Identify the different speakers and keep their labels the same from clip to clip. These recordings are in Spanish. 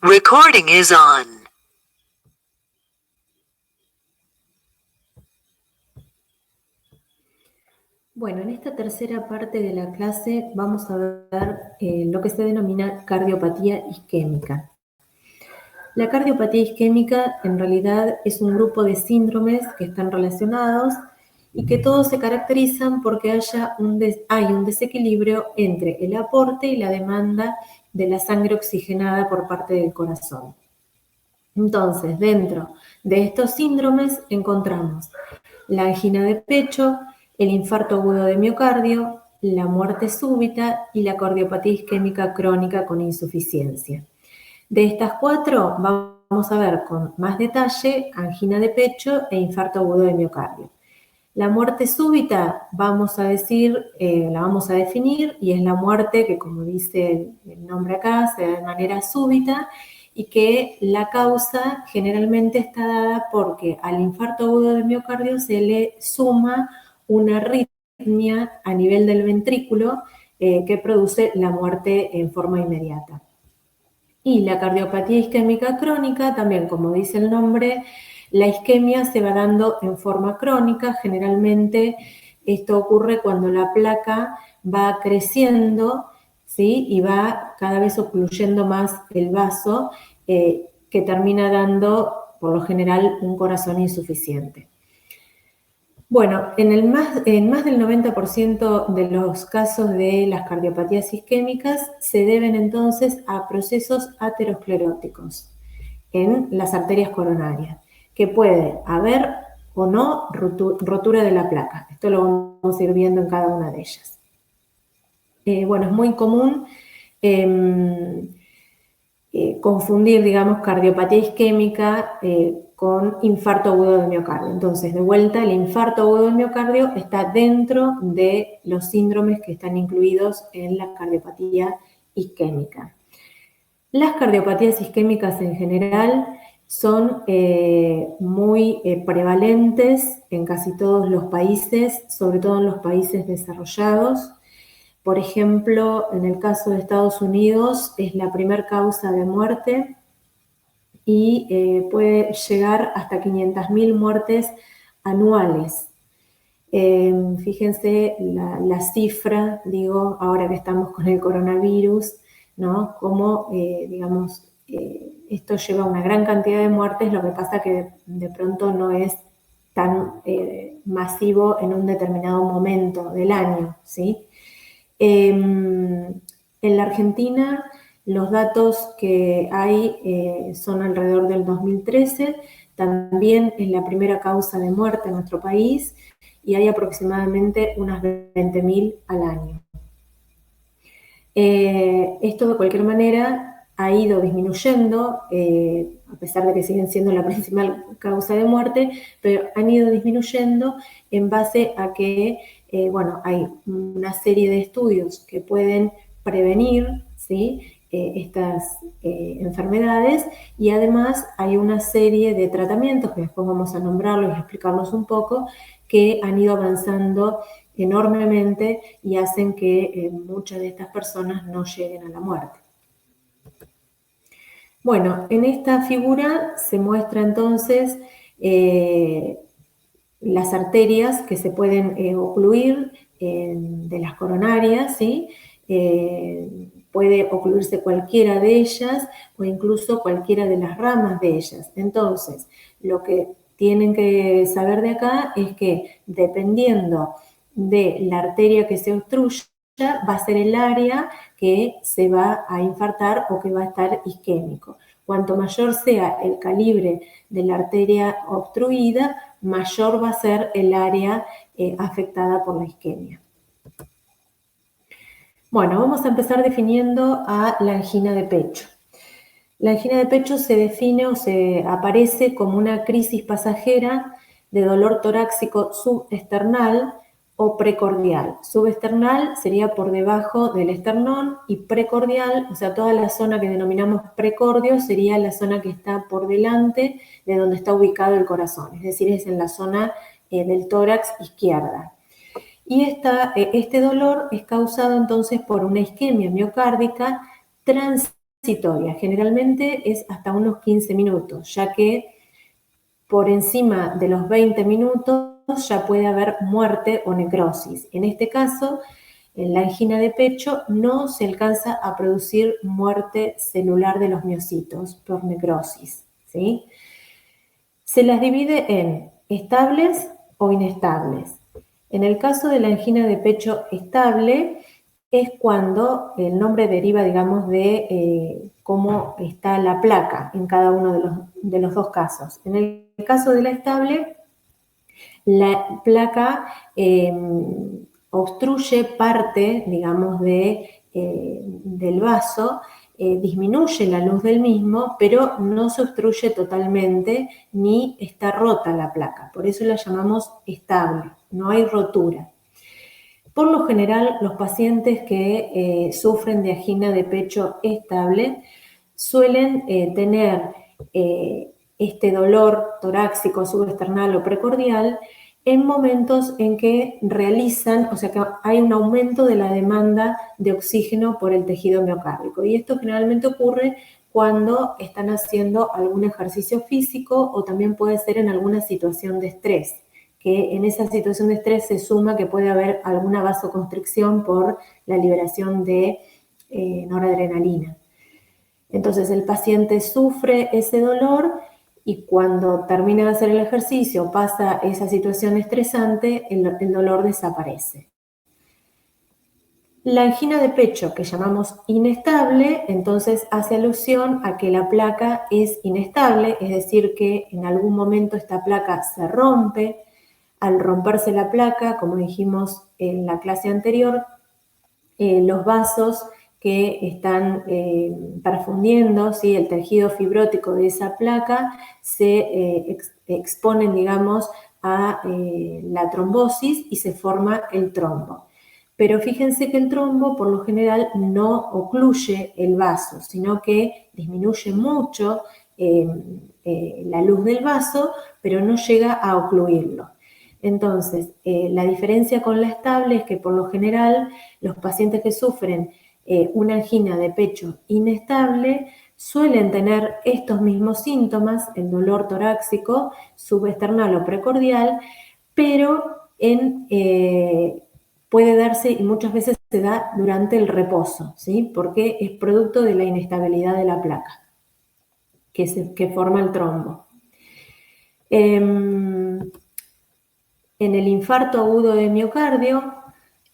Speaker 1: Recording is on.
Speaker 2: Bueno, en esta tercera parte de la clase vamos a ver lo que se denomina cardiopatía isquémica. La cardiopatía isquémica en realidad es un grupo de síndromes que están relacionados y que todos se caracterizan porque hay un desequilibrio entre el aporte y la demanda de la sangre oxigenada por parte del corazón. Entonces, dentro de estos síndromes encontramos la angina de pecho, el infarto agudo de miocardio, la muerte súbita y la cardiopatía isquémica crónica con insuficiencia. De estas cuatro vamos a ver con más detalle angina de pecho e infarto agudo de miocardio. La muerte súbita la vamos a definir y es la muerte que, como dice el nombre acá, se da de manera súbita y que la causa generalmente está dada porque al infarto agudo del miocardio se le suma una arritmia a nivel del ventrículo que produce la muerte en forma inmediata. Y la cardiopatía isquémica crónica, también como dice el nombre, la isquemia se va dando en forma crónica. Generalmente esto ocurre cuando la placa va creciendo, ¿sí? Y va cada vez ocluyendo más el vaso, que termina dando, por lo general, un corazón insuficiente. Bueno, en más del 90% de los casos de las cardiopatías isquémicas se deben entonces a procesos ateroscleróticos en las arterias coronarias, que puede haber o no rotura de la placa. Esto lo vamos a ir viendo en cada una de ellas. Bueno, es muy común confundir, digamos, cardiopatía isquémica con infarto agudo del miocardio. Entonces, de vuelta, el infarto agudo del miocardio está dentro de los síndromes que están incluidos en la cardiopatía isquémica. Las cardiopatías isquémicas en general son muy prevalentes en casi todos los países, sobre todo en los países desarrollados. Por ejemplo, en el caso de Estados Unidos es la primera causa de muerte y puede llegar hasta 500.000 muertes anuales. Fíjense la cifra, digo, ahora que estamos con el coronavirus, ¿no? Cómo, digamos, esto lleva a una gran cantidad de muertes, lo que pasa que de pronto no es tan masivo en un determinado momento del año, ¿sí? En la Argentina, los datos que hay son alrededor del 2013, también es la primera causa de muerte en nuestro país y hay aproximadamente unas 20.000 al año. Esto de cualquier manera ha ido disminuyendo, a pesar de que siguen siendo la principal causa de muerte, pero han ido disminuyendo en base a que, bueno, hay una serie de estudios que pueden prevenir, ¿sí? Estas enfermedades y además hay una serie de tratamientos que después vamos a nombrarlos y explicarlos un poco que han ido avanzando enormemente y hacen que muchas de estas personas no lleguen a la muerte. Bueno, en esta figura se muestra entonces las arterias que se pueden ocluir de las coronarias, ¿sí? Puede ocluirse cualquiera de ellas o incluso cualquiera de las ramas de ellas. Entonces, lo que tienen que saber de acá es que dependiendo de la arteria que se obstruya, va a ser el área que se va a infartar o que va a estar isquémico. Cuanto mayor sea el calibre de la arteria obstruida, mayor va a ser el área afectada por la isquemia. Bueno, vamos a empezar definiendo a la angina de pecho. La angina de pecho se define o se aparece como una crisis pasajera de dolor torácico subesternal o precordial. Subesternal sería por debajo del esternón y precordial, o sea, toda la zona que denominamos precordio sería la zona que está por delante de donde está ubicado el corazón, es decir, es en la zona del tórax izquierda. Y este dolor es causado entonces por una isquemia miocárdica transitoria transitoria, generalmente es hasta unos 15 minutos, ya que por encima de los 20 minutos ya puede haber muerte o necrosis. En este caso, en la angina de pecho no se alcanza a producir muerte celular de los miocitos por necrosis, ¿sí? Se las divide en estables o inestables. En el caso de la angina de pecho estable, es cuando el nombre deriva, digamos, de cómo está la placa en cada uno de los dos casos. En el caso de la estable, la placa obstruye parte, digamos, del vaso, disminuye la luz del mismo, pero no se obstruye totalmente ni está rota la placa. Por eso la llamamos estable, no hay rotura. Por lo general, los pacientes que sufren de angina de pecho estable suelen tener este dolor torácico, subesternal o precordial en momentos en que realizan, o sea que hay un aumento de la demanda de oxígeno por el tejido miocárdico. Y esto generalmente ocurre cuando están haciendo algún ejercicio físico o también puede ser en alguna situación de estrés, que en esa situación de estrés se suma que puede haber alguna vasoconstricción por la liberación de noradrenalina. Entonces el paciente sufre ese dolor y cuando termina de hacer el ejercicio, pasa esa situación estresante, el dolor desaparece. La angina de pecho, que llamamos inestable, entonces hace alusión a que la placa es inestable, es decir, que en algún momento esta placa se rompe. Al romperse la placa, como dijimos en la clase anterior, los vasos que están perfundiendo, ¿sí? El tejido fibrótico de esa placa se exponen, digamos, a la trombosis y se forma el trombo. Pero fíjense que el trombo por lo general no ocluye el vaso, sino que disminuye mucho la luz del vaso, pero no llega a ocluirlo. Entonces, la diferencia con la estable es que por lo general los pacientes que sufren una angina de pecho inestable suelen tener estos mismos síntomas, el dolor torácico, subesternal o precordial, pero puede darse y muchas veces se da durante el reposo, ¿sí? Porque es producto de la inestabilidad de la placa que forma el trombo. En el infarto agudo de miocardio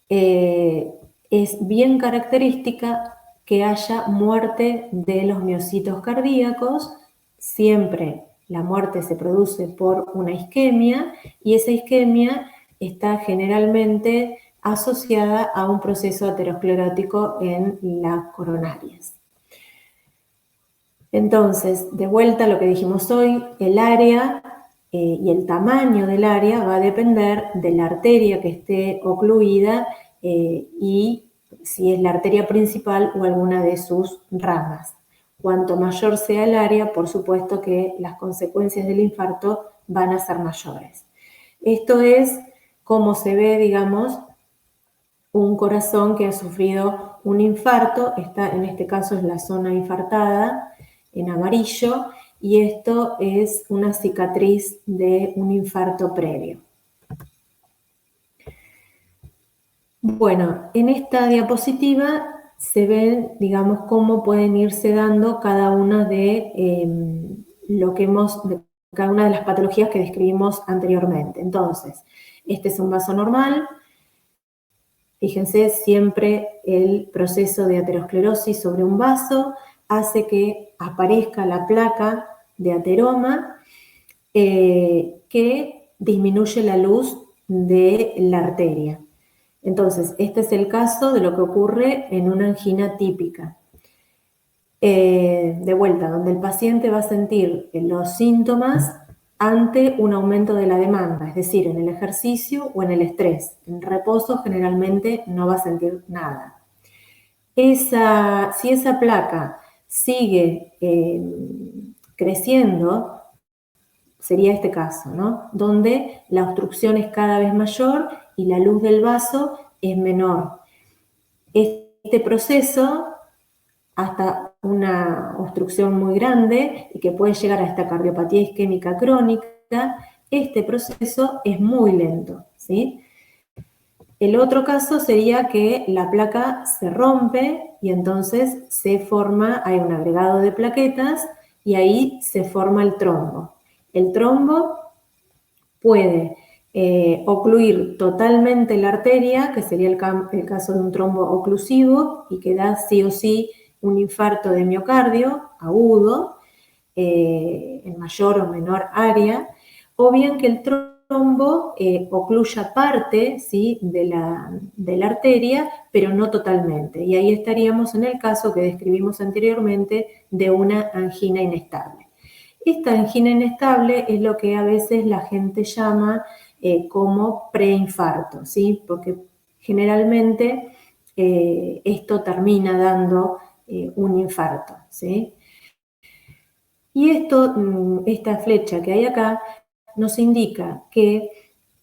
Speaker 2: es bien característica que haya muerte de los miocitos cardíacos. Siempre la muerte se produce por una isquemia y esa isquemia está generalmente asociada a un proceso aterosclerótico en las coronarias. Entonces, de vuelta a lo que dijimos hoy, el área y el tamaño del área va a depender de la arteria que esté ocluida y si es la arteria principal o alguna de sus ramas. Cuanto mayor sea el área, por supuesto que las consecuencias del infarto van a ser mayores. Esto es como se ve, digamos, un corazón que ha sufrido un infarto, en este caso es la zona infartada en amarillo, y esto es una cicatriz de un infarto previo. Bueno, en esta diapositiva se ven, digamos, cómo pueden irse dando cada una de cada una de las patologías que describimos anteriormente. Entonces, este es un vaso normal. Fíjense, siempre el proceso de aterosclerosis sobre un vaso hace que aparezca la placa de ateroma que disminuye la luz de la arteria. Entonces, este es el caso de lo que ocurre en una angina típica. De vuelta, donde el paciente va a sentir los síntomas ante un aumento de la demanda, es decir, en el ejercicio o en el estrés. En reposo generalmente no va a sentir nada. Si esa placa sigue creciendo, sería este caso, ¿no? Donde la obstrucción es cada vez mayor y la luz del vaso es menor. Este proceso, hasta una obstrucción muy grande y que puede llegar a esta cardiopatía isquémica crónica, este proceso es muy lento, ¿sí? El otro caso sería que la placa se rompe y entonces hay un agregado de plaquetas y ahí se forma el trombo. El trombo puede ocluir totalmente la arteria, que sería el caso de un trombo oclusivo y que da sí o sí un infarto de miocardio agudo, en mayor o menor área, o bien que el trombo ocluya parte, ¿sí?, de la arteria, pero no totalmente. Y ahí estaríamos en el caso que describimos anteriormente de una angina inestable. Esta angina inestable es lo que a veces la gente llama como preinfarto, ¿sí? Porque generalmente esto termina dando un infarto, ¿sí? Y esta flecha que hay acá nos indica que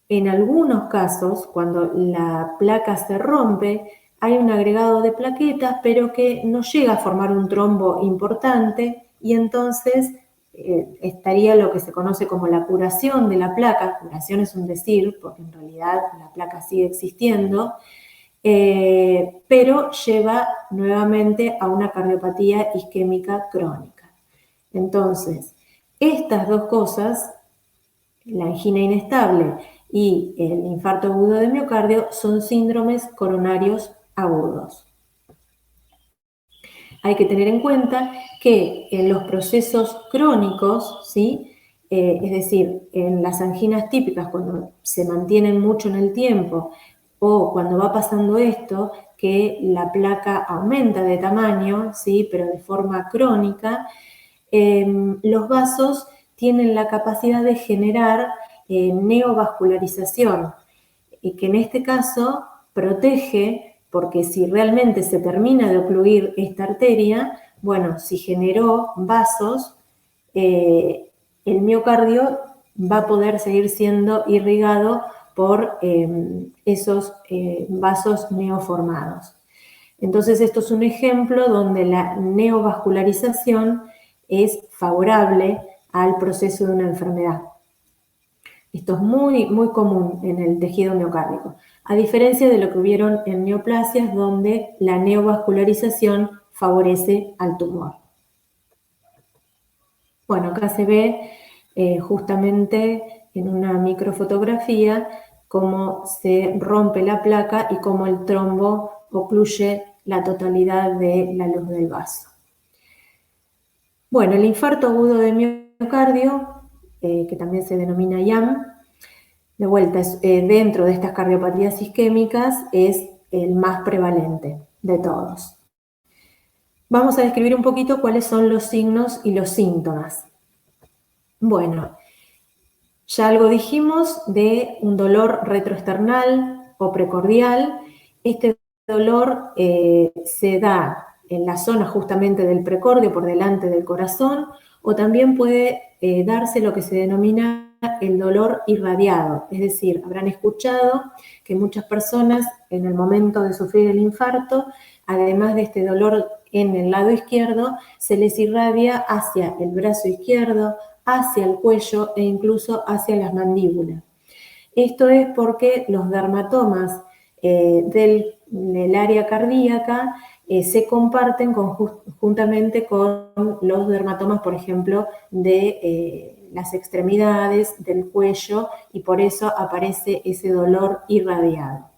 Speaker 2: en algunos casos, cuando la placa se rompe, hay un agregado de plaquetas, pero que no llega a formar un trombo importante y entonces estaría lo que se conoce como la curación de la placa. Curación es un decir, porque en realidad la placa sigue existiendo, pero lleva nuevamente a una cardiopatía isquémica crónica. Entonces, estas dos cosas, la angina inestable y el infarto agudo de miocardio, son síndromes coronarios agudos. Hay que tener en cuenta que en los procesos crónicos, ¿sí?, es decir, en las anginas típicas, cuando se mantienen mucho en el tiempo o cuando va pasando esto, que la placa aumenta de tamaño, ¿sí?, pero de forma crónica, los vasos tienen la capacidad de generar neovascularización, y que en este caso protege, porque si realmente se termina de ocluir esta arteria, bueno, si generó vasos, el miocardio va a poder seguir siendo irrigado por esos vasos neoformados. Entonces, esto es un ejemplo donde la neovascularización es favorable al proceso de una enfermedad. Esto es muy, muy común en el tejido miocárdico, a diferencia de lo que hubieron en neoplasias, donde la neovascularización favorece al tumor. Bueno, acá se ve justamente en una microfotografía cómo se rompe la placa y cómo el trombo ocluye la totalidad de la luz del vaso. Bueno, el infarto agudo de miocardio, que también se denomina IAM, de vuelta, dentro de estas cardiopatías isquémicas, es el más prevalente de todos. Vamos a describir un poquito cuáles son los signos y los síntomas. Bueno, ya algo dijimos de un dolor retroesternal o precordial. Este dolor se da en la zona justamente del precordio, por delante del corazón, o también puede darse lo que se denomina el dolor irradiado. Es decir, habrán escuchado que muchas personas en el momento de sufrir el infarto, además de este dolor en el lado izquierdo, se les irradia hacia el brazo izquierdo, hacia el cuello e incluso hacia las mandíbulas. Esto es porque los dermatomas del área cardíaca se comparten juntamente con los dermatomas, por ejemplo, de las extremidades, del cuello, y por eso aparece ese dolor irradiado.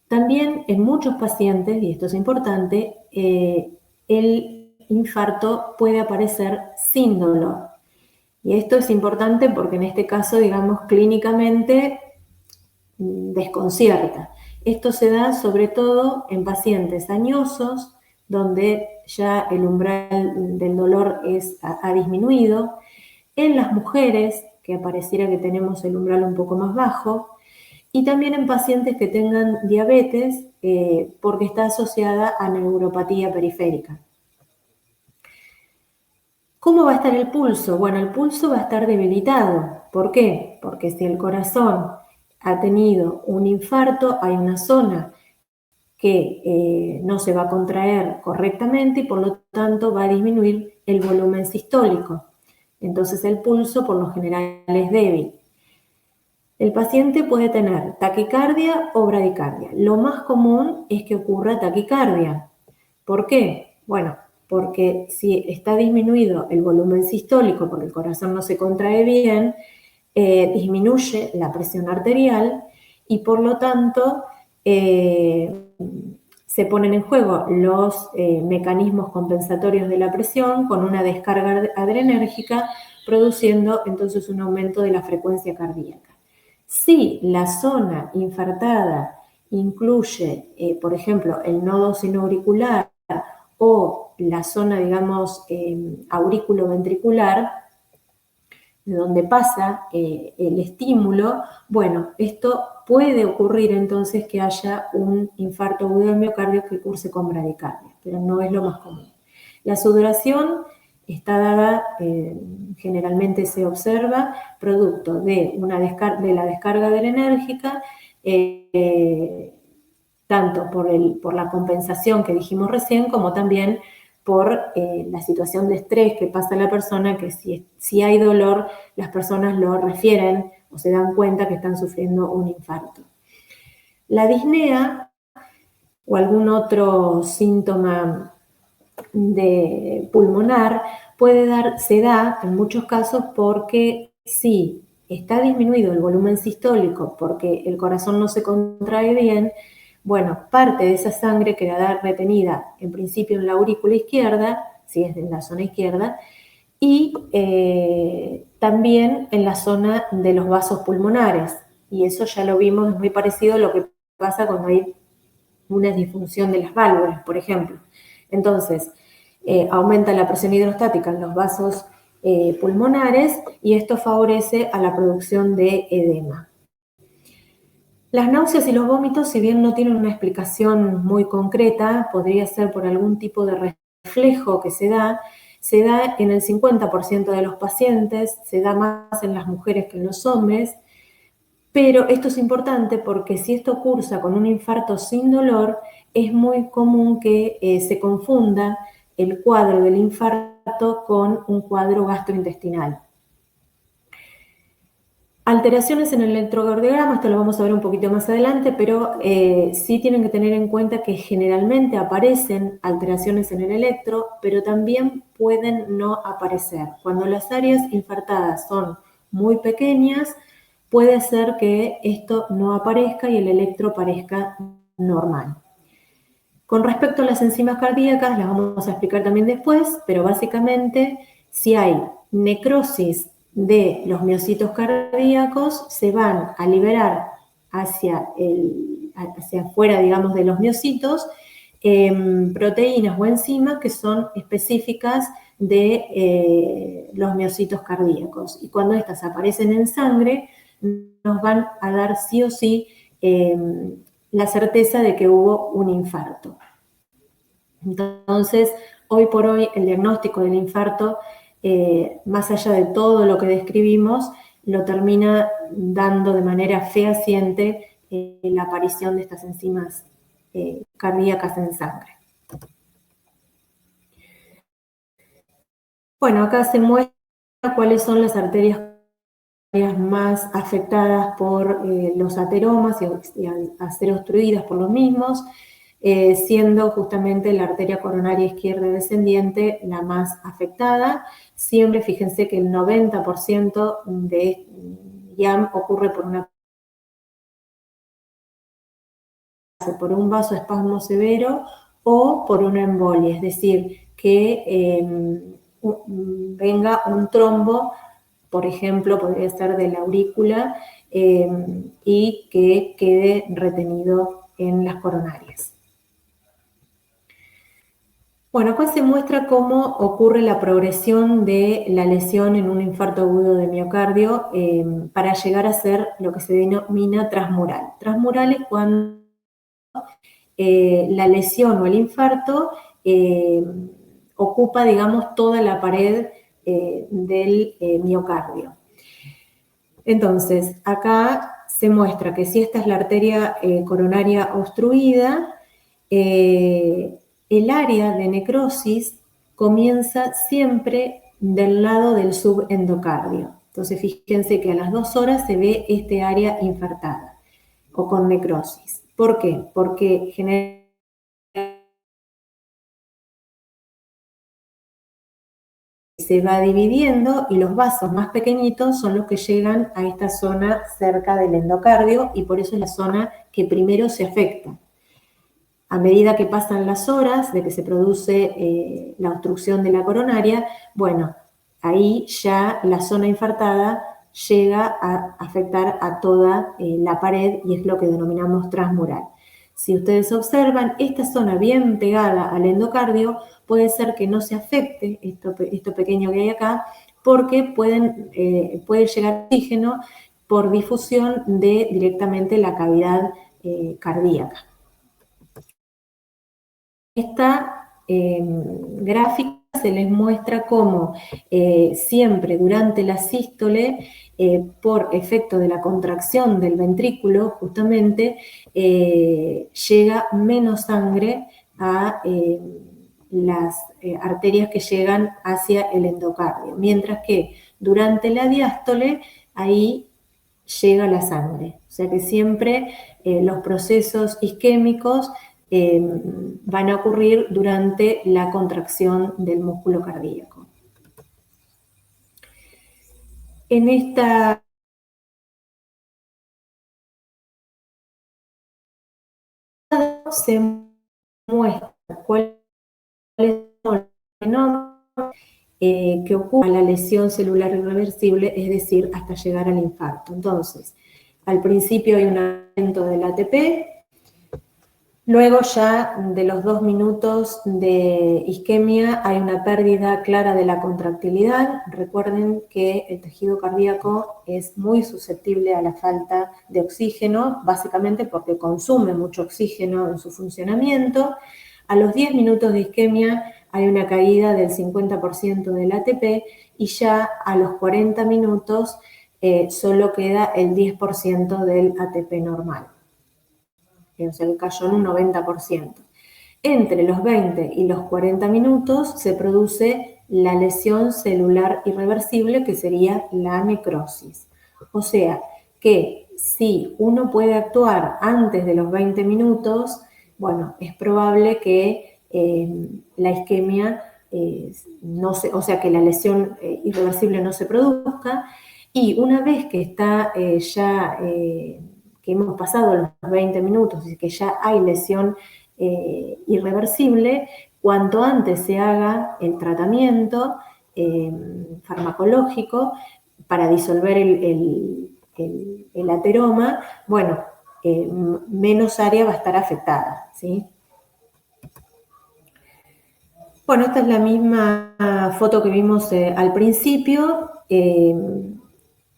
Speaker 2: También en muchos pacientes, y esto es importante, el infarto puede aparecer sin dolor. Y esto es importante porque en este caso, digamos, clínicamente desconcierta. Esto se da sobre todo en pacientes añosos, donde ya el umbral del dolor ha disminuido, en las mujeres, que pareciera que tenemos el umbral un poco más bajo, y también en pacientes que tengan diabetes, porque está asociada a neuropatía periférica. ¿Cómo va a estar el pulso? Bueno, el pulso va a estar debilitado. ¿Por qué? Porque si el corazón ha tenido un infarto, hay una zona que no se va a contraer correctamente y por lo tanto va a disminuir el volumen sistólico. Entonces el pulso por lo general es débil. El paciente puede tener taquicardia o bradicardia. Lo más común es que ocurra taquicardia. ¿Por qué? Bueno, porque si está disminuido el volumen sistólico porque el corazón no se contrae bien, disminuye la presión arterial y por lo tanto se ponen en juego los mecanismos compensatorios de la presión con una descarga adrenérgica, produciendo entonces un aumento de la frecuencia cardíaca. Si la zona infartada incluye, por ejemplo, el nodo sinoauricular o la zona, digamos, aurículo-ventricular, de donde pasa el estímulo, bueno, esto puede ocurrir entonces que haya un infarto agudo del miocardio que curse con bradicardia, pero no es lo más común. La sudoración está dada, generalmente se observa, producto de la descarga adrenérgica, tanto por la compensación que dijimos recién, como también por la situación de estrés que pasa la persona, que si hay dolor, las personas lo refieren o se dan cuenta que están sufriendo un infarto. La disnea o algún otro síntoma pulmonar se da en muchos casos porque si está disminuido el volumen sistólico porque el corazón no se contrae bien, bueno, parte de esa sangre quedará retenida en principio en la aurícula izquierda, si es en la zona izquierda, y también en la zona de los vasos pulmonares. Y eso ya lo vimos, es muy parecido a lo que pasa cuando hay una disfunción de las válvulas, por ejemplo. Entonces, aumenta la presión hidrostática en los vasos pulmonares y esto favorece a la producción de edema. Las náuseas y los vómitos, si bien no tienen una explicación muy concreta, podría ser por algún tipo de reflejo que se da en el 50% de los pacientes, se da más en las mujeres que en los hombres, pero esto es importante porque si esto cursa con un infarto sin dolor, es muy común que se confunda el cuadro del infarto con un cuadro gastrointestinal. Alteraciones en el electrocardiograma, esto lo vamos a ver un poquito más adelante, pero sí tienen que tener en cuenta que generalmente aparecen alteraciones en el electro, pero también pueden no aparecer. Cuando las áreas infartadas son muy pequeñas, puede ser que esto no aparezca y el electro parezca normal. Con respecto a las enzimas cardíacas, las vamos a explicar también después, pero básicamente si hay necrosis de los miocitos cardíacos, se van a liberar hacia afuera, digamos, de los miocitos, proteínas o enzimas que son específicas de los miocitos cardíacos. Y cuando estas aparecen en sangre, nos van a dar sí o sí la certeza de que hubo un infarto. Entonces, hoy por hoy, el diagnóstico del infarto, más allá de todo lo que describimos, lo termina dando de manera fehaciente la aparición de estas enzimas cardíacas en sangre. Bueno, acá se muestra cuáles son las arterias más afectadas por los ateromas y a ser obstruidas por los mismos, siendo justamente la arteria coronaria izquierda descendiente la más afectada. Siempre fíjense que el 90% de IAM ocurre por un vasoespasmo severo o por una embolia, es decir, que venga un trombo, por ejemplo, podría ser de la aurícula, y que quede retenido en las coronarias. Bueno, acá se muestra cómo ocurre la progresión de la lesión en un infarto agudo de miocardio para llegar a ser lo que se denomina transmural. Transmural es cuando la lesión o el infarto ocupa, digamos, toda la pared del miocardio. Entonces, acá se muestra que si esta es la arteria coronaria obstruida, el área de necrosis comienza siempre del lado del subendocardio. Entonces, fíjense que a las 2 horas se ve este área infartada o con necrosis. ¿Por qué? Porque generalmente se va dividiendo y los vasos más pequeñitos son los que llegan a esta zona cerca del endocardio y por eso es la zona que primero se afecta. A medida que pasan las horas de que se produce la obstrucción de la coronaria, bueno, ahí ya la zona infartada llega a afectar a toda la pared y es lo que denominamos transmural. Si ustedes observan, esta zona bien pegada al endocardio puede ser que no se afecte, esto pequeño que hay acá, porque puede llegar oxígeno por difusión de directamente la cavidad cardíaca. Esta gráfica se les muestra cómo siempre durante la sístole, por efecto de la contracción del ventrículo, justamente, llega menos sangre a las arterias que llegan hacia el endocardio, mientras que durante la diástole, ahí llega la sangre. O sea que siempre los procesos isquémicos van a ocurrir durante la contracción del músculo cardíaco. En esta se muestra cuáles son los fenómenos que ocurren a la lesión celular irreversible, es decir, hasta llegar al infarto. Entonces, al principio hay un aumento del ATP, luego ya de los 2 minutos de isquemia hay una pérdida clara de la contractilidad. Recuerden que el tejido cardíaco es muy susceptible a la falta de oxígeno, básicamente porque consume mucho oxígeno en su funcionamiento. A los 10 minutos de isquemia hay una caída del 50% del ATP y ya a los 40 minutos solo queda el 10% del ATP normal. O sea que cayó en un 90%. Entre los 20 y los 40 minutos se produce la lesión celular irreversible, que sería la necrosis. O sea que si uno puede actuar antes de los 20 minutos, bueno, es probable que la isquemia, o sea que la lesión irreversible no se produzca, y una vez que está que hemos pasado los 20 minutos y que ya hay lesión irreversible, cuanto antes se haga el tratamiento farmacológico para disolver el ateroma, bueno, menos área va a estar afectada, ¿sí? Bueno, esta es la misma foto que vimos al principio.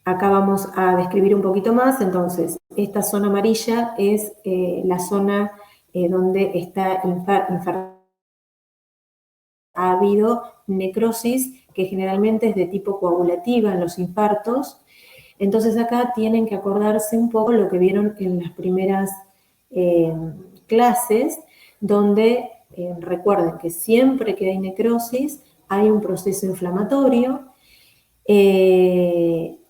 Speaker 2: Acá vamos a describir un poquito más. Entonces, esta zona amarilla es la zona donde está ha habido necrosis, que generalmente es de tipo coagulativa en los infartos. Entonces, acá tienen que acordarse un poco lo que vieron en las primeras clases, donde recuerden que siempre que hay necrosis hay un proceso inflamatorio.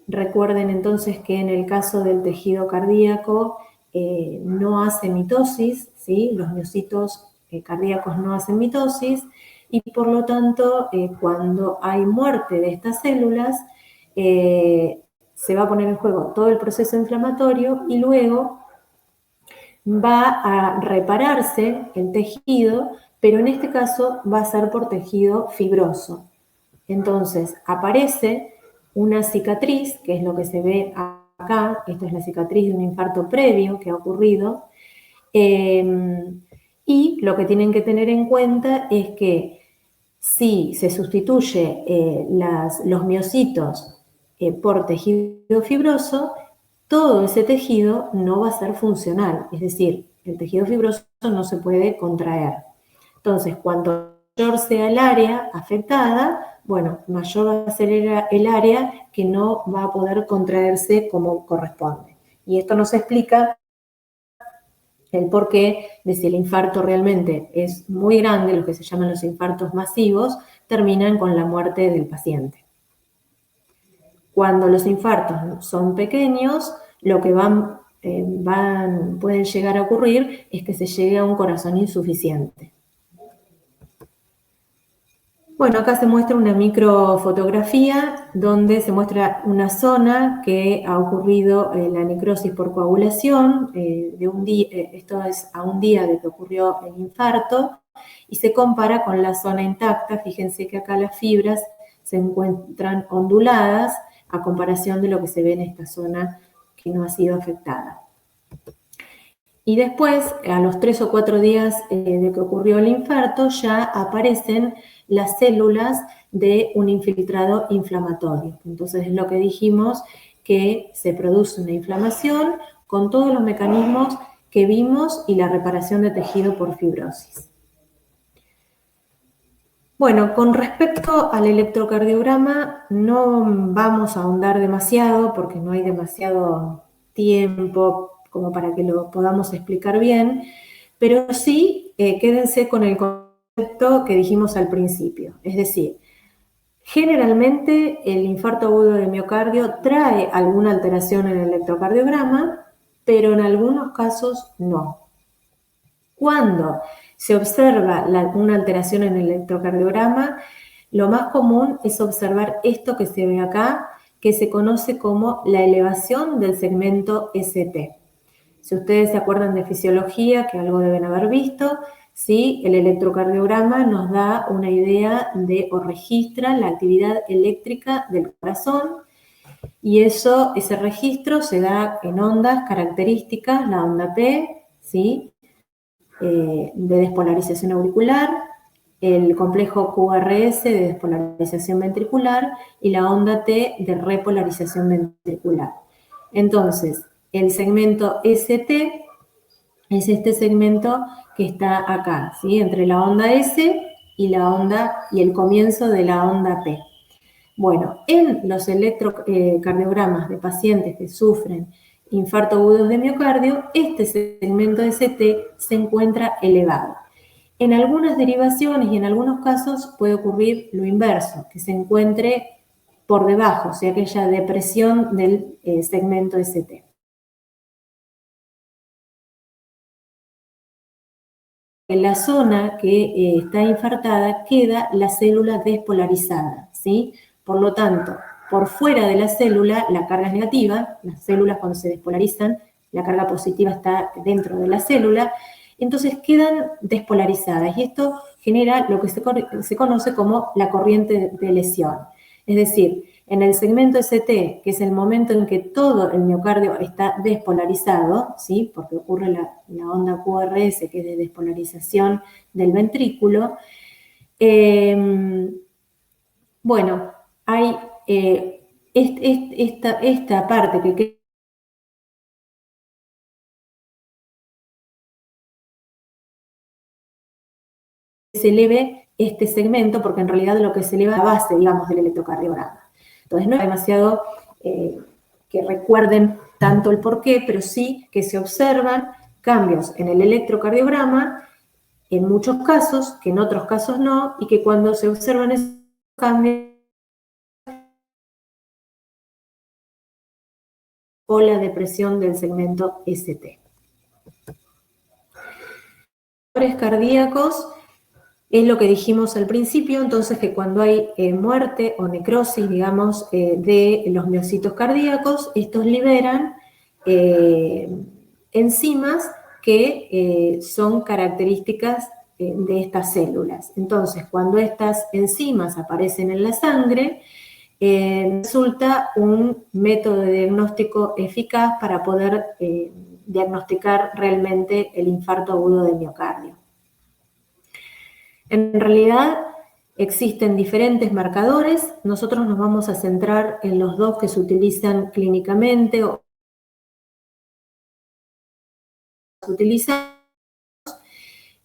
Speaker 2: Recuerden entonces que en el caso del tejido cardíaco no hace mitosis, ¿sí? Los miocitos cardíacos no hacen mitosis y por lo tanto cuando hay muerte de estas células se va a poner en juego todo el proceso inflamatorio y luego va a repararse el tejido, pero en este caso va a ser por tejido fibroso. Entonces aparece una cicatriz, que es lo que se ve acá, esto es la cicatriz de un infarto previo que ha ocurrido, y lo que tienen que tener en cuenta es que si se sustituye los miocitos por tejido fibroso, todo ese tejido no va a ser funcional, es decir, el tejido fibroso no se puede contraer. Entonces, cuanto mayor sea el área afectada, bueno, mayor va a ser el área que no va a poder contraerse como corresponde. Y esto nos explica el porqué de si el infarto realmente es muy grande, lo que se llaman los infartos masivos, terminan con la muerte del paciente. Cuando los infartos son pequeños, lo que pueden llegar a ocurrir es que se llegue a un corazón insuficiente. Bueno, acá se muestra una microfotografía donde se muestra una zona que ha ocurrido la necrosis por coagulación, esto es a un día de que ocurrió el infarto, y se compara con la zona intacta. Fíjense que acá las fibras se encuentran onduladas a comparación de lo que se ve en esta zona que no ha sido afectada. Y después, a los 3 o 4 días de que ocurrió el infarto, ya aparecen las células de un infiltrado inflamatorio. Entonces es lo que dijimos, que se produce una inflamación con todos los mecanismos que vimos y la reparación de tejido por fibrosis. Bueno, con respecto al electrocardiograma, no vamos a ahondar demasiado porque no hay demasiado tiempo como para que lo podamos explicar bien, pero sí quédense con el concepto que dijimos al principio. Es decir, generalmente el infarto agudo de miocardio trae alguna alteración en el electrocardiograma, pero en algunos casos no. Cuando se observa una alteración en el electrocardiograma, lo más común es observar esto que se ve acá, que se conoce como la elevación del segmento ST. Si ustedes se acuerdan de fisiología, que algo deben haber visto, ¿sí? El electrocardiograma nos da una idea de o registra la actividad eléctrica del corazón, y ese registro se da en ondas características, la onda P, ¿sí? De despolarización auricular, el complejo QRS de despolarización ventricular y la onda T de repolarización ventricular. Entonces, el segmento ST es este segmento que está acá, ¿sí? Entre la onda S y el comienzo de la onda P. Bueno, en los electrocardiogramas de pacientes que sufren infarto agudo de miocardio, este segmento ST se encuentra elevado. En algunas derivaciones y en algunos casos puede ocurrir lo inverso, que se encuentre por debajo, o sea que haya depresión del segmento ST. En la zona que está infartada queda la célula despolarizada, ¿sí? Por lo tanto, por fuera de la célula la carga es negativa, las células cuando se despolarizan, la carga positiva está dentro de la célula, entonces quedan despolarizadas y esto genera lo que se conoce como la corriente de lesión. Es decir, en el segmento ST, que es el momento en que todo el miocardio está despolarizado, ¿sí? Porque ocurre la onda QRS, que es de despolarización del ventrículo, bueno, hay esta parte que se eleve este segmento, porque en realidad lo que se eleva es la base, digamos, del electrocardiograma. Entonces no es demasiado que recuerden tanto el porqué, pero sí que se observan cambios en el electrocardiograma, en muchos casos, que en otros casos no, y que cuando se observan esos cambios o la depresión del segmento ST. Cardíacos es lo que dijimos al principio, entonces que cuando hay muerte o necrosis, digamos, de los miocitos cardíacos, estos liberan enzimas que son características de estas células. Entonces, cuando estas enzimas aparecen en la sangre, resulta un método de diagnóstico eficaz para poder diagnosticar realmente el infarto agudo del miocardio. En realidad existen diferentes marcadores, nosotros nos vamos a centrar en los dos que se utilizan clínicamente o se utilizan,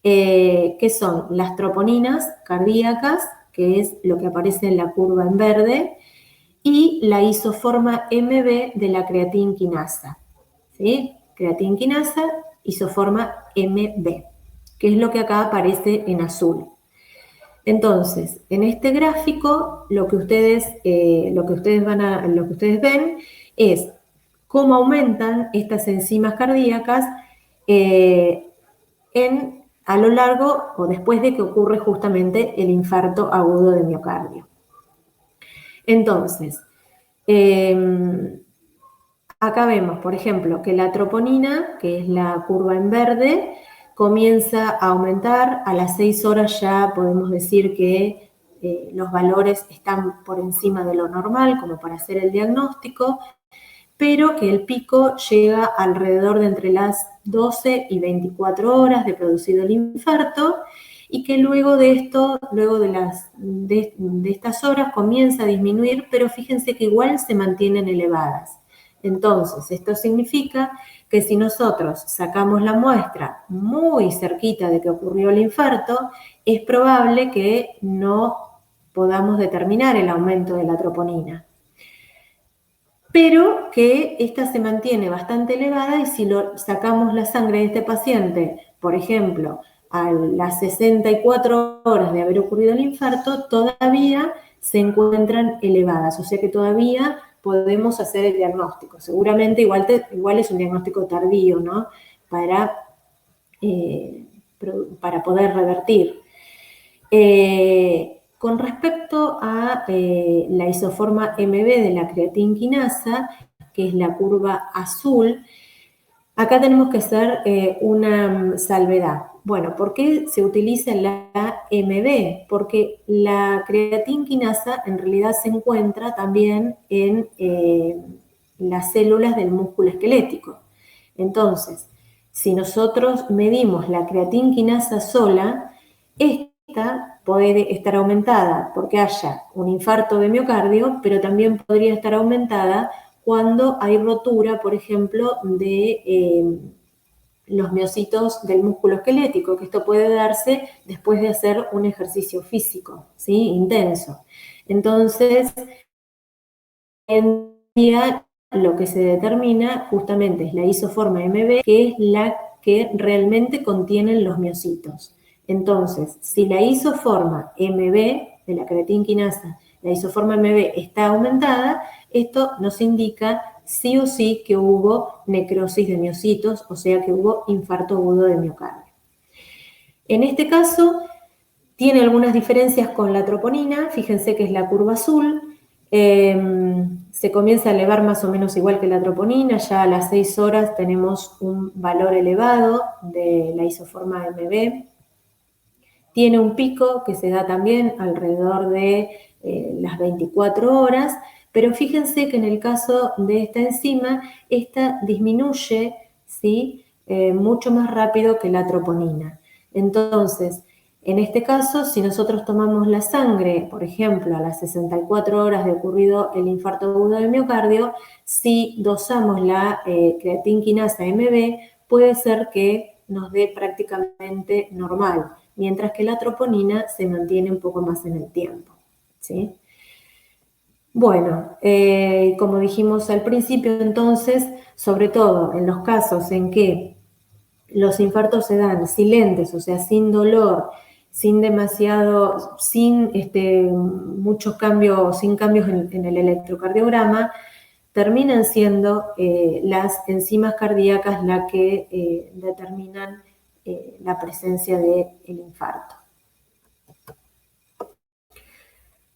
Speaker 2: que son las troponinas cardíacas, que es lo que aparece en la curva en verde, y la isoforma MB de la creatinquinasa, ¿sí? Creatinquinasa, isoforma MB, que es lo que acá aparece en azul. Entonces, en este gráfico, lo que ustedes ven es cómo aumentan estas enzimas cardíacas a lo largo o después de que ocurre justamente el infarto agudo de miocardio. Entonces, acá vemos, por ejemplo, que la troponina, que es la curva en verde, comienza a aumentar. A las 6 horas ya podemos decir que los valores están por encima de lo normal, como para hacer el diagnóstico, pero que el pico llega alrededor de entre las 12 y 24 horas de producido el infarto, y que luego de esto, luego de estas horas comienza a disminuir, pero fíjense que igual se mantienen elevadas. Entonces, esto significa que si nosotros sacamos la muestra muy cerquita de que ocurrió el infarto, es probable que no podamos determinar el aumento de la troponina, pero que esta se mantiene bastante elevada, y si sacamos la sangre de este paciente, por ejemplo, a las 64 horas de haber ocurrido el infarto, todavía se encuentran elevadas, o sea que todavía podemos hacer el diagnóstico. Seguramente igual es un diagnóstico tardío, ¿no? Para poder revertir. Con respecto a la isoforma MB de la creatinquinasa, que es la curva azul, acá tenemos que hacer una salvedad. Bueno, ¿por qué se utiliza la MB? Porque la creatinquinasa en realidad se encuentra también en las células del músculo esquelético. Entonces, si nosotros medimos la creatinquinasa sola, esta puede estar aumentada porque haya un infarto de miocardio, pero también podría estar aumentada cuando hay rotura, por ejemplo, de los miocitos del músculo esquelético, que esto puede darse después de hacer un ejercicio físico, ¿sí? Intenso. Entonces, en día lo que se determina justamente es la isoforma MB, que es la que realmente contienen los miocitos. Entonces, si la isoforma MB de la creatinquinasa, la isoforma MB está aumentada, esto nos indica sí o sí que hubo necrosis de miocitos, o sea que hubo infarto agudo de miocardio. En este caso, tiene algunas diferencias con la troponina. Fíjense que es la curva azul. Se comienza a elevar más o menos igual que la troponina. Ya a las 6 horas tenemos un valor elevado de la isoforma MB. Tiene un pico que se da también alrededor de las 24 horas, pero fíjense que en el caso de esta enzima, esta disminuye, ¿sí? Mucho más rápido que la troponina. Entonces, en este caso, si nosotros tomamos la sangre, por ejemplo, a las 64 horas de ocurrido el infarto agudo del miocardio, si dosamos la creatinquinasa MB, puede ser que nos dé prácticamente normal, mientras que la troponina se mantiene un poco más en el tiempo, ¿sí? Bueno, como dijimos al principio, entonces, sobre todo en los casos en que los infartos se dan silentes, o sea, sin dolor, sin muchos cambios, sin cambios en el electrocardiograma, terminan siendo las enzimas cardíacas las que determinan la presencia del infarto.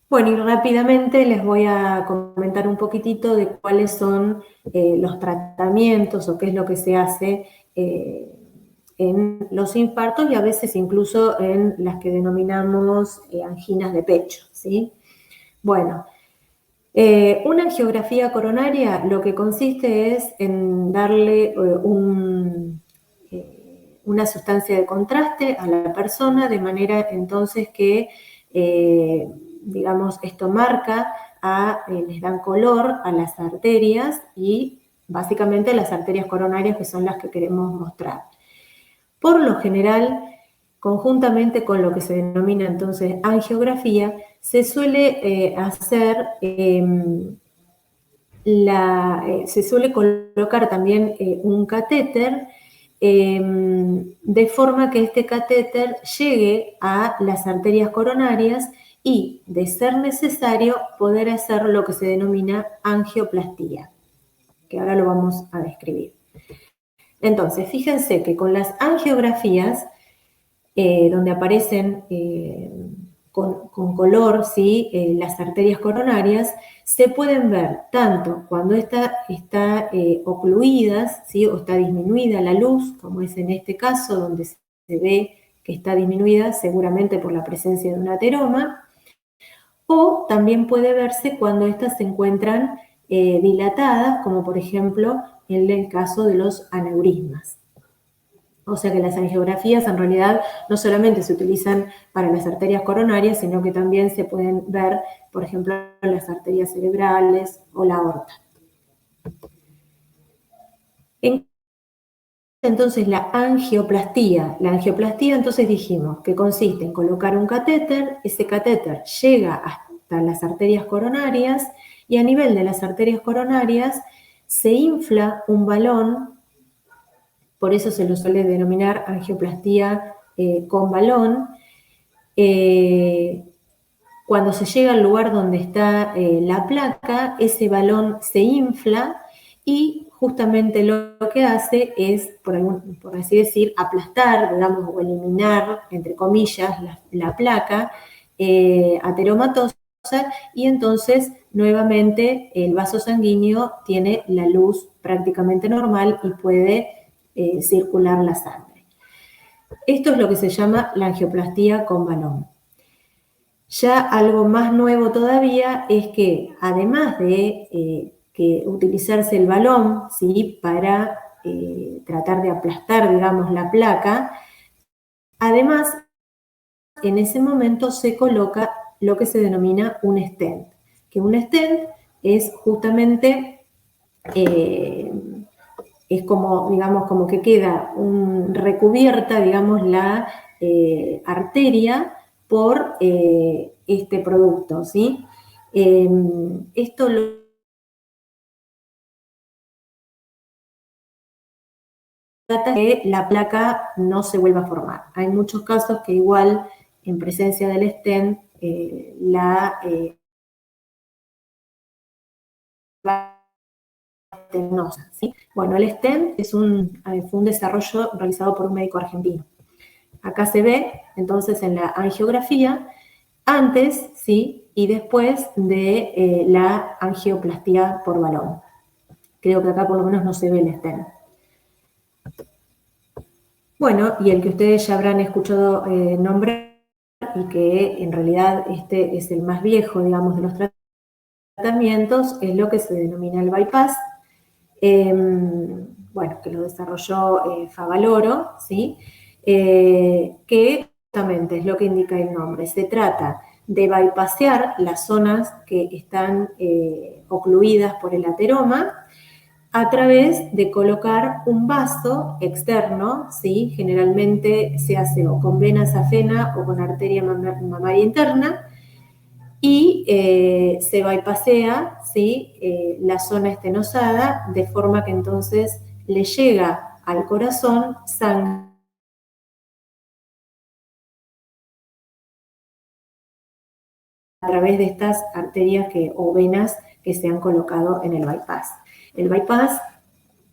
Speaker 2: Bueno, y rápidamente les voy a comentar un poquitito de cuáles son los tratamientos o qué es lo que se hace en los infartos, y a veces incluso en las que denominamos anginas de pecho, ¿sí? Bueno, una angiografía coronaria lo que consiste es en darle una sustancia de contraste a la persona, de manera entonces que, digamos, esto marca, les dan color a las arterias, y básicamente las arterias coronarias, que son las que queremos mostrar. Por lo general, conjuntamente con lo que se denomina entonces angiografía, se suele se suele colocar también un catéter de forma que este catéter llegue a las arterias coronarias y, de ser necesario, poder hacer lo que se denomina angioplastía, que ahora lo vamos a describir. Entonces, fíjense que con las angiografías, donde aparecen con color, ¿sí? Las arterias coronarias, se pueden ver tanto cuando está ocluidas, ¿sí? O está disminuida la luz, como es en este caso, donde se ve que está disminuida seguramente por la presencia de un ateroma, o también puede verse cuando estas se encuentran dilatadas, como por ejemplo en el caso de los aneurismas. O sea que las angiografías en realidad no solamente se utilizan para las arterias coronarias, sino que también se pueden ver, por ejemplo, las arterias cerebrales o la aorta. Entonces la angioplastía entonces dijimos que consiste en colocar un catéter, ese catéter llega hasta las arterias coronarias y a nivel de las arterias coronarias se infla un balón, por eso se lo suele denominar angioplastía con balón. Cuando se llega al lugar donde está la placa, ese balón se infla y justamente lo que hace es, por así decir, aplastar, digamos, o eliminar, entre comillas, la placa ateromatosa, y entonces nuevamente el vaso sanguíneo tiene la luz prácticamente normal y puede circular la sangre. Esto es lo que se llama la angioplastía con balón. Ya algo más nuevo todavía es que, además de que utilizarse el balón, ¿sí? Para tratar de aplastar, digamos, la placa, además, en ese momento se coloca lo que se denomina un stent, que un stent es justamente, es como, digamos, como que queda recubierta, digamos, la arteria por este producto, ¿sí? Esto lo trata de que la placa no se vuelva a formar. Hay muchos casos que igual, en presencia del stent, la estenosa, ¿sí? Bueno, el stent fue un desarrollo realizado por un médico argentino. Acá se ve, entonces, en la angiografía, antes, ¿sí? Y después de la angioplastía por balón. Creo que acá por lo menos no se ve el stent. Bueno, y el que ustedes ya habrán escuchado nombrar, y que en realidad este es el más viejo, digamos, de los tratamientos, es lo que se denomina el bypass, bueno, que lo desarrolló Favaloro, ¿sí? Que justamente es lo que indica el nombre. Se trata de bypassear las zonas que están ocluidas por el ateroma a través de colocar un vaso externo, ¿sí? Generalmente se hace o con vena safena o con arteria mamaria interna, y se bypassea, ¿sí? La zona estenosada, de forma que entonces le llega al corazón sangre a través de estas arterias o venas que se han colocado en el bypass. El bypass,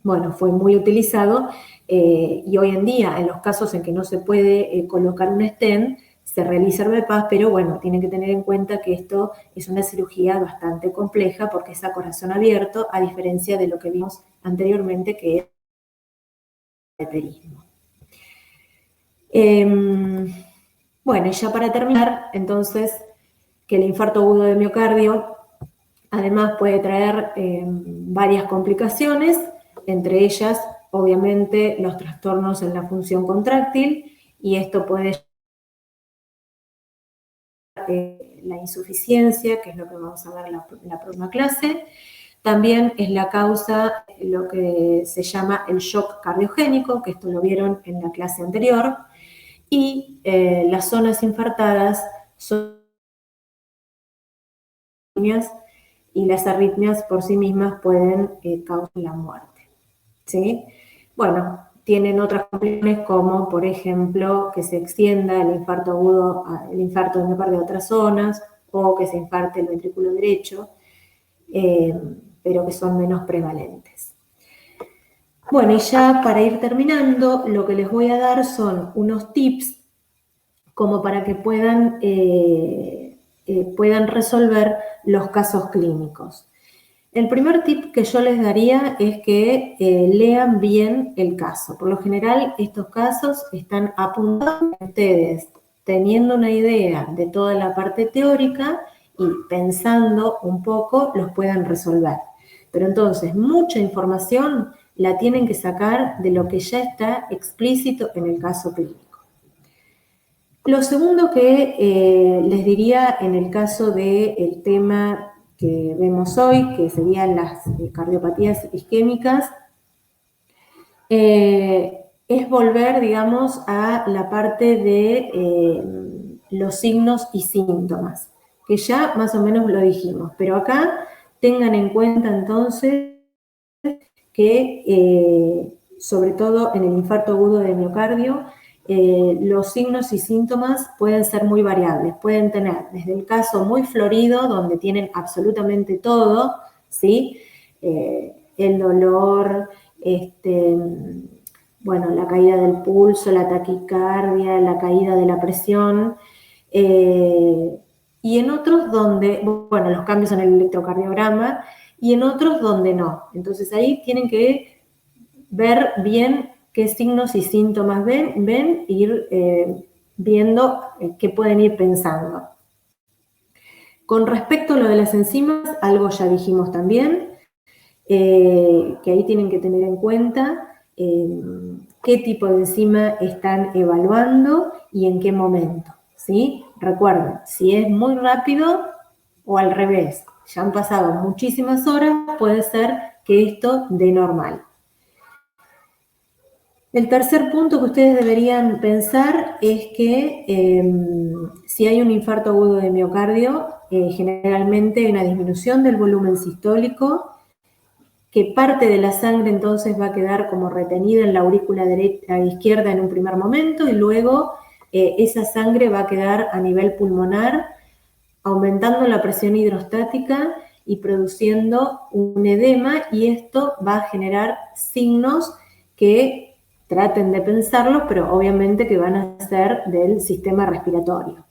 Speaker 2: bueno, fue muy utilizado y hoy en día, en los casos en que no se puede colocar un stent, se realiza el bypass, pero bueno, tienen que tener en cuenta que esto es una cirugía bastante compleja porque es a corazón abierto, a diferencia de lo que vimos anteriormente, que es el cateterismo. Bueno, y ya para terminar, entonces, que el infarto agudo de miocardio además puede traer varias complicaciones, entre ellas, obviamente, los trastornos en la función contráctil, y esto puede la insuficiencia, que es lo que vamos a ver en la próxima clase. También es la causa lo que se llama el shock cardiogénico, que esto lo vieron en la clase anterior, y las zonas infartadas son y las arritmias por sí mismas pueden causar la muerte, ¿sí? Bueno, tienen otras complicaciones como, por ejemplo, que se extienda el infarto agudo, el infarto de miocardio a otras zonas, o que se infarte el ventrículo derecho, pero que son menos prevalentes. Bueno, y ya para ir terminando, lo que les voy a dar son unos tips como para que puedan resolver los casos clínicos. El primer tip que yo les daría es que lean bien el caso. Por lo general, estos casos están apuntados a ustedes, teniendo una idea de toda la parte teórica y pensando un poco, los puedan resolver. Pero entonces, mucha información la tienen que sacar de lo que ya está explícito en el caso clínico. Lo segundo que les diría en el caso del tema que vemos hoy, que serían las cardiopatías isquémicas, es volver, digamos, a la parte de los signos y síntomas, que ya más o menos lo dijimos, pero acá tengan en cuenta entonces que, sobre todo en el infarto agudo de miocardio, los signos y síntomas pueden ser muy variables. Pueden tener desde el caso muy florido, donde tienen absolutamente todo, ¿sí? El dolor, bueno, la caída del pulso, la taquicardia, la caída de la presión, y en otros donde, bueno, los cambios en el electrocardiograma, y en otros donde no. Entonces ahí tienen que ver bien qué signos y síntomas ven e ir viendo qué pueden ir pensando. Con respecto a lo de las enzimas, algo ya dijimos también, que ahí tienen que tener en cuenta qué tipo de enzima están evaluando y en qué momento, ¿sí? Recuerden, si es muy rápido o al revés, ya han pasado muchísimas horas, puede ser que esto dé normal. El tercer punto que ustedes deberían pensar es que si hay un infarto agudo de miocardio, generalmente hay una disminución del volumen sistólico, que parte de la sangre entonces va a quedar como retenida en la aurícula derecha e izquierda en un primer momento y luego esa sangre va a quedar a nivel pulmonar, aumentando la presión hidrostática y produciendo un edema, y esto va a generar signos que traten de pensarlos, pero obviamente que van a ser del sistema respiratorio.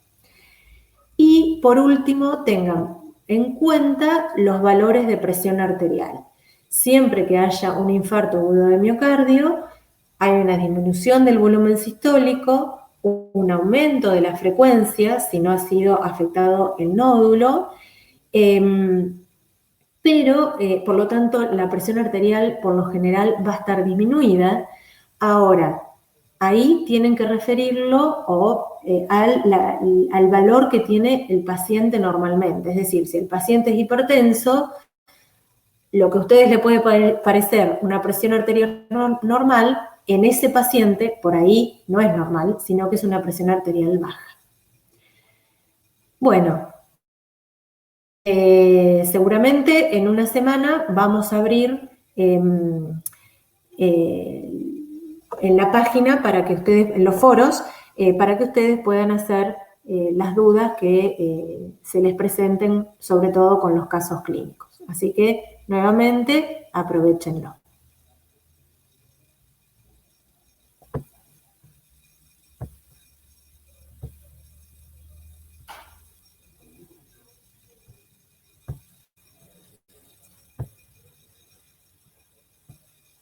Speaker 2: Y por último, tengan en cuenta los valores de presión arterial. Siempre que haya un infarto agudo de miocardio, hay una disminución del volumen sistólico, un aumento de la frecuencia, si no ha sido afectado el nódulo, pero por lo tanto la presión arterial por lo general va a estar disminuida. Ahora, ahí tienen que referirlo al valor que tiene el paciente normalmente. Es decir, si el paciente es hipertenso, lo que a ustedes le puede parecer una presión arterial normal, en ese paciente por ahí no es normal, sino que es una presión arterial baja. Bueno, seguramente en una semana vamos a abrir en la página para que ustedes, en los foros, para que ustedes puedan hacer las dudas que se les presenten, sobre todo con los casos clínicos. Así que, nuevamente, aprovechenlo.